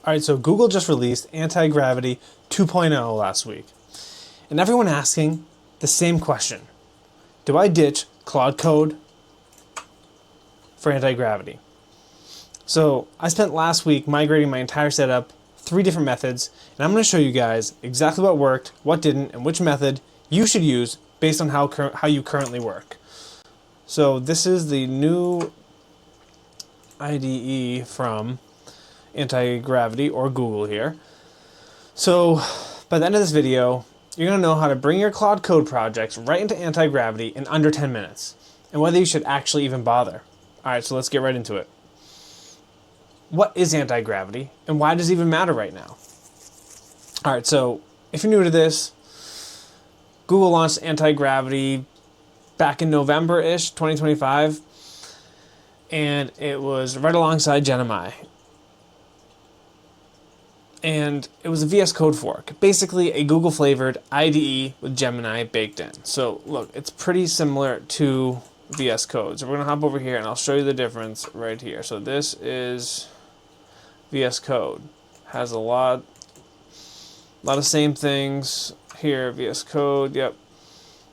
Alright, so Google just released Antigravity 2.0 last week. And everyone asking the same question. Do I ditch Claude Code for Antigravity? So I spent last week migrating my entire setup, 3 different methods, and I'm going to show you guys exactly what worked, what didn't, and which method you should use based on how you currently work. So this is the new IDE from Antigravity, or Google here. So by the end of this video, you're going to know how to bring your Claude Code projects right into Antigravity in under 10 minutes, and whether you should actually even bother. Alright, so let's get right into it. What is Antigravity, and why does it even matter right now? Alright, so if you're new to this, Google launched Antigravity back in November-ish, 2025, and it was right alongside Gemini. And it was a VS Code fork, basically a Google-flavored IDE with Gemini baked in. So look, it's pretty similar to VS Code. So we're going to hop over here and I'll show you the difference right here. So this is VS Code. Has a lot of same things here. VS Code, yep.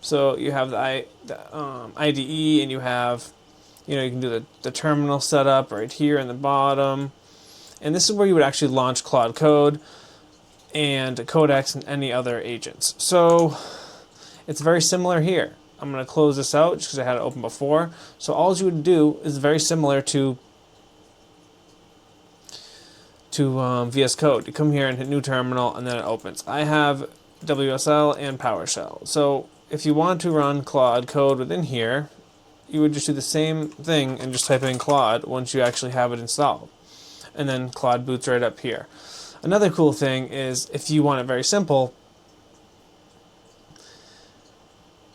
So you have the IDE, and you have, you can do the terminal setup right here in the bottom. And this is where you would actually launch Claude Code and Codex and any other agents. So it's very similar here. I'm going to close this out just because I had it open before. So all you would do is very similar to VS Code. You come here and hit New Terminal, and then it opens. I have WSL and PowerShell. So if you want to run Claude Code within here, you would just do the same thing and just type in Claude once you actually have it installed. And then Claude boots right up here. Another cool thing is, if you want it very simple,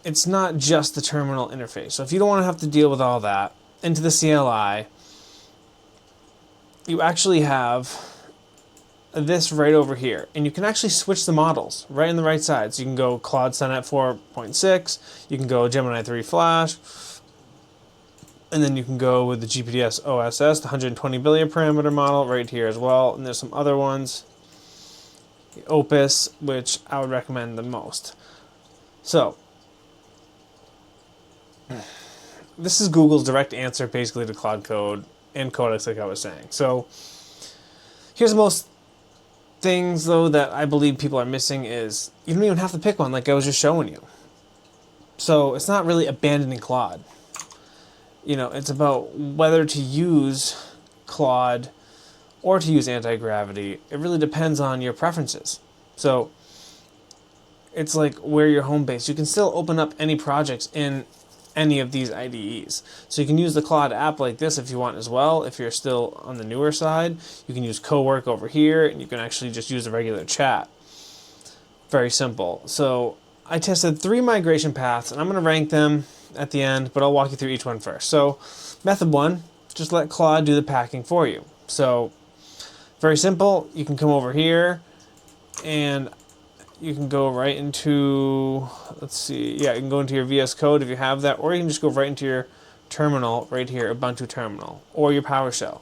it's not just the terminal interface. So if you don't want to have to deal with all that, into the CLI, you actually have this right over here. And you can actually switch the models right on the right side. So you can go Claude Sonnet 4.6, you can go Gemini 3 Flash, and then you can go with the GPDS OSS, the 120 billion parameter model right here as well. And there's some other ones. The Opus, which I would recommend the most. So this is Google's direct answer basically to Claude Code and Codex, like I was saying. So here's the most things though that I believe people are missing is you don't even have to pick one like I was just showing you. So it's not really abandoning Claude. It's about whether to use Claude or to use Antigravity. It really depends on your preferences. So it's like where your home base. You can still open up any projects in any of these IDEs. So you can use the Claude app like this if you want as well. If you're still on the newer side, you can use co-work over here, and you can actually just use a regular chat. Very simple. So I tested 3 migration paths, and I'm going to rank them at the end, but I'll walk you through each one first. So method 1, just let Claude do the packing for you. So very simple. You can come over here and you can go right into, let's see, yeah, you can go into your VS Code if you have that, or you can just go right into your terminal right here, Ubuntu terminal, or your PowerShell.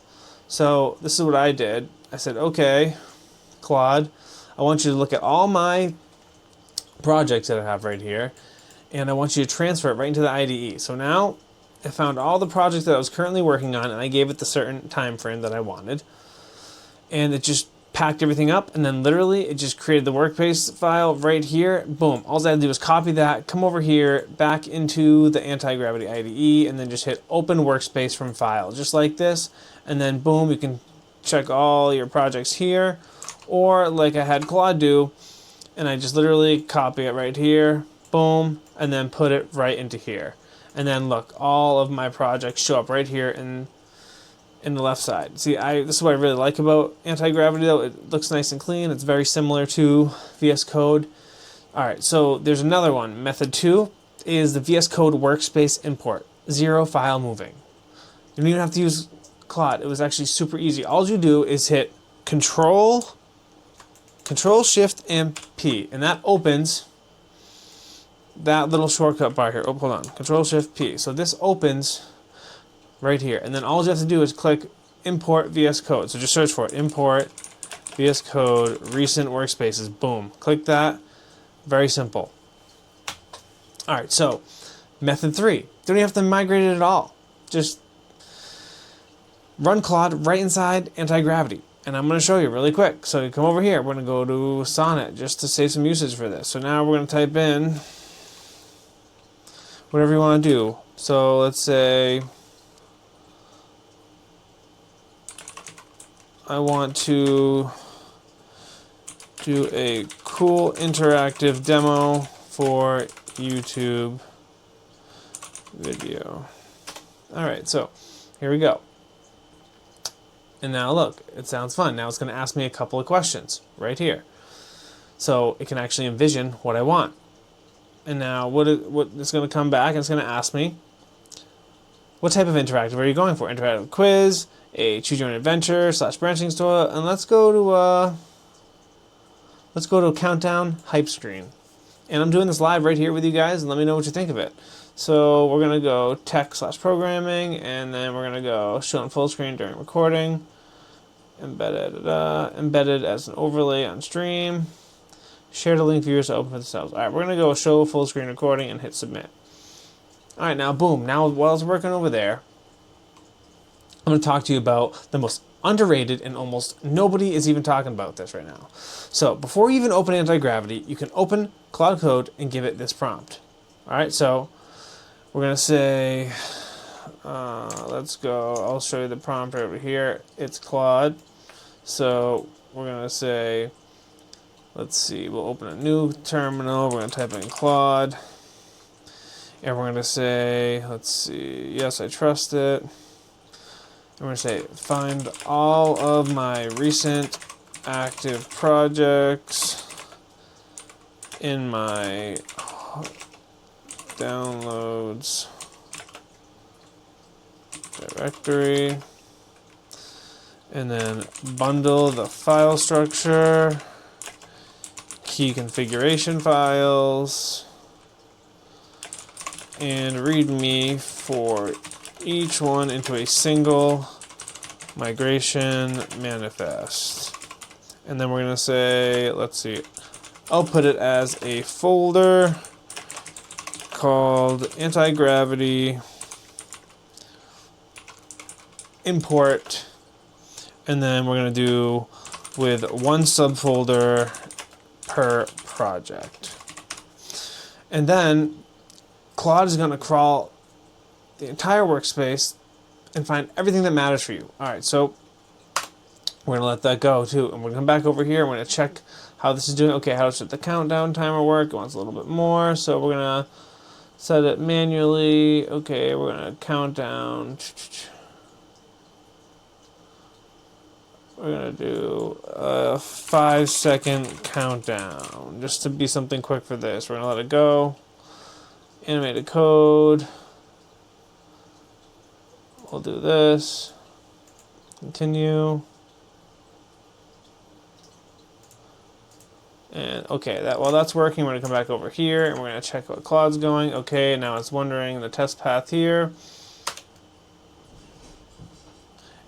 So this is what I did. I said, okay, Claude, I want you to look at all my projects that I have right here, and I want you to transfer it right into the IDE. So now I found all the projects that I was currently working on, and I gave it the certain time frame that I wanted, and it just packed everything up, and then literally it just created the workspace file right here. Boom. All I had to do was copy that, come over here, back into the Antigravity IDE, and then just hit open workspace from file, just like this. And then boom, you can check all your projects here, or like I had Claude do, and I just literally copy it right here, boom, and then put it right into here. And then look, all of my projects show up right here in the left side. See, this is what I really like about Antigravity though. It looks nice and clean. It's very similar to VS Code. Alright, so there's another one. Method 2 is the VS Code workspace import. 0 file moving. You don't even have to use Claude. It was actually super easy. All you do is hit Ctrl+Shift+P, and that opens that little shortcut bar here. Oh, hold on. Ctrl+Shift+P. So this opens right here, and then all you have to do is click import VS Code. So just search for it, import VS Code recent workspaces. Boom. Click that. Very simple. All right, so method 3. Don't even have to migrate it at all. Just run Claude right inside Antigravity. And I'm going to show you really quick. So you come over here. We're going to go to Sonnet just to save some usage for this. So now we're going to type in whatever you want to do. So let's say I want to do a cool interactive demo for YouTube video. All right, so here we go. And now look, it sounds fun. Now it's going to ask me a couple of questions right here. So it can actually envision what I want. And now what it's going to come back and it's going to ask me, what type of interactive are you going for? Interactive quiz, a choose your own adventure / branching store, and let's go to a countdown hype screen. And I'm doing this live right here with you guys, and let me know what you think of it. So we're going to go tech / programming, and then we're going to go show on full screen during recording, embedded as an overlay on stream, share the link viewers to open for themselves. All right, we're going to go show full screen recording and hit submit. All right, now boom. Now while it's working over there, I'm going to talk to you about the most underrated, and almost nobody is even talking about this right now. So before you even open Antigravity, you can open Claude Code and give it this prompt. All right, so we're going to say, let's go, I'll show you the prompt over here. It's Claude. So we're going to say, let's see, we'll open a new terminal. We're going to type in Claude. And we're going to say, let's see, yes, I trust it. And we're going to say, find all of my recent active projects in my downloads directory. And then bundle the file structure, key configuration files, and README for each one into a single migration manifest. And then we're going to say, let's see, I'll put it as a folder called Antigravity import. And then we're going to do with one subfolder per project. And then Claude is going to crawl the entire workspace and find everything that matters for you. All right, so we're going to let that go too. And we're going to come back over here. We're going to check how this is doing. Okay, how does the countdown timer work? It wants a little bit more. So we're going to set it manually. Okay, we're going to count down. We're going to do a 5-second countdown just to be something quick for this. We're going to let it go. Animated code. We'll do this. Continue. And okay, while that's working, we're going to come back over here and we're going to check what Claude's going. Okay, now it's wondering the test path here.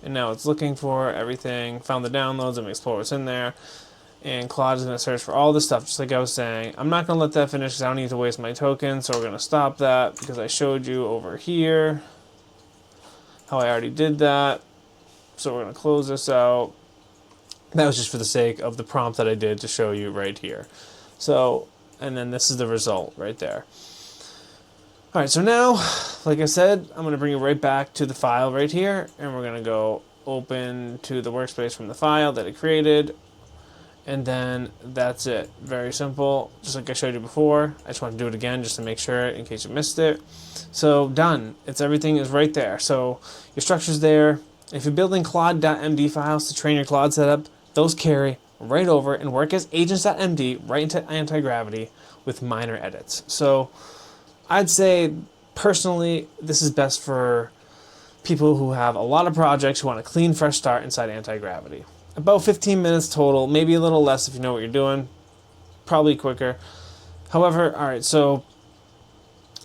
And now it's looking for everything, found the downloads, and explore what's in there. And Claude is going to search for all this stuff, just like I was saying. I'm not going to let that finish because I don't need to waste my token, so we're going to stop that because I showed you over here how I already did that. So we're going to close this out. That was just for the sake of the prompt that I did to show you right here. So, and then this is the result right there. All right, so now, like I said, I'm going to bring you right back to the file right here, and we're going to go open to the workspace from the file that it created, and then that's it. Very simple, just like I showed you before. I just want to do it again just to make sure in case you missed it. So done. Everything is right there. So your structure's there. If you're building Claude.md files to train your Claude setup, those carry right over and work as agents.md right into Antigravity with minor edits. So I'd say, personally, this is best for people who have a lot of projects who want a clean, fresh start inside Antigravity. About 15 minutes total, maybe a little less if you know what you're doing. Probably quicker. However, all right, so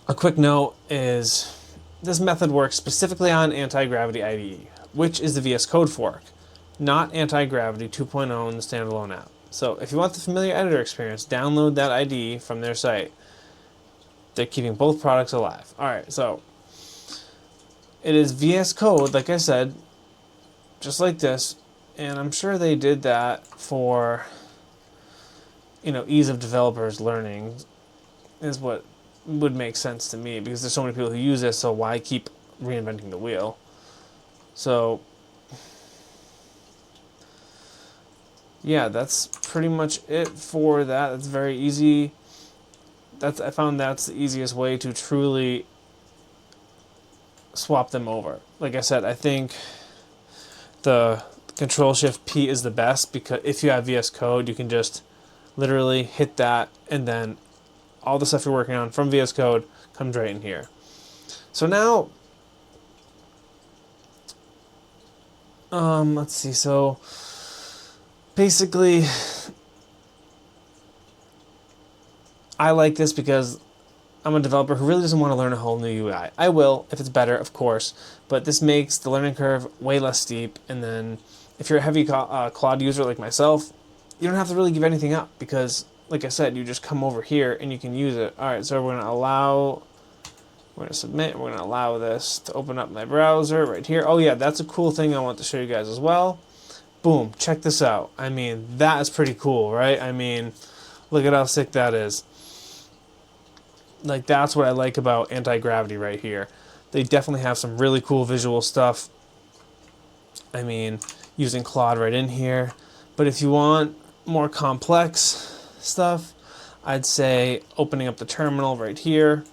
a quick note is this method works specifically on Antigravity IDE, which is the VS Code fork. not Antigravity 2.0 in the standalone app. So if you want the familiar editor experience, download that IDE from their site. They're keeping both products alive. Alright, so it is VS Code, like I said, just like this, and I'm sure they did that for, you know, ease of developers learning is what would make sense to me, because there's so many people who use this, so why keep reinventing the wheel? So yeah, that's pretty much it for that. It's very easy. I found that's the easiest way to truly swap them over. Like I said, I think the Ctrl+Shift+P is the best, because if you have VS Code, you can just literally hit that, and then all the stuff you're working on from VS Code comes right in here. So now, let's see. So basically, I like this because I'm a developer who really doesn't want to learn a whole new UI. I will, if it's better, of course, but this makes the learning curve way less steep. And then if you're a heavy Claude user like myself, you don't have to really give anything up, because, like I said, you just come over here and you can use it. Alright, so we're going to submit, we're going to allow this to open up my browser right here. Oh yeah, that's a cool thing I want to show you guys as well. Boom, check this out. I mean, that is pretty cool, right? I mean, look at how sick that is. Like, that's what I like about Antigravity right here. They definitely have some really cool visual stuff. I mean, using Claude right in here. But if you want more complex stuff, I'd say opening up the terminal right here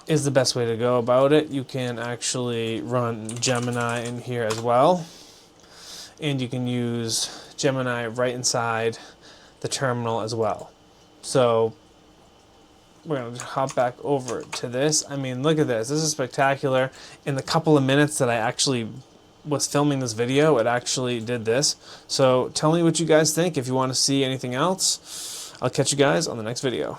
is the best way to go about it. You can actually run Gemini in here as well. And you can use Gemini right inside the terminal as well. So we're going to hop back over to this. I mean, look at this. This is spectacular. In the couple of minutes that I actually was filming this video, it actually did this. So tell me what you guys think. If you want to see anything else, I'll catch you guys on the next video.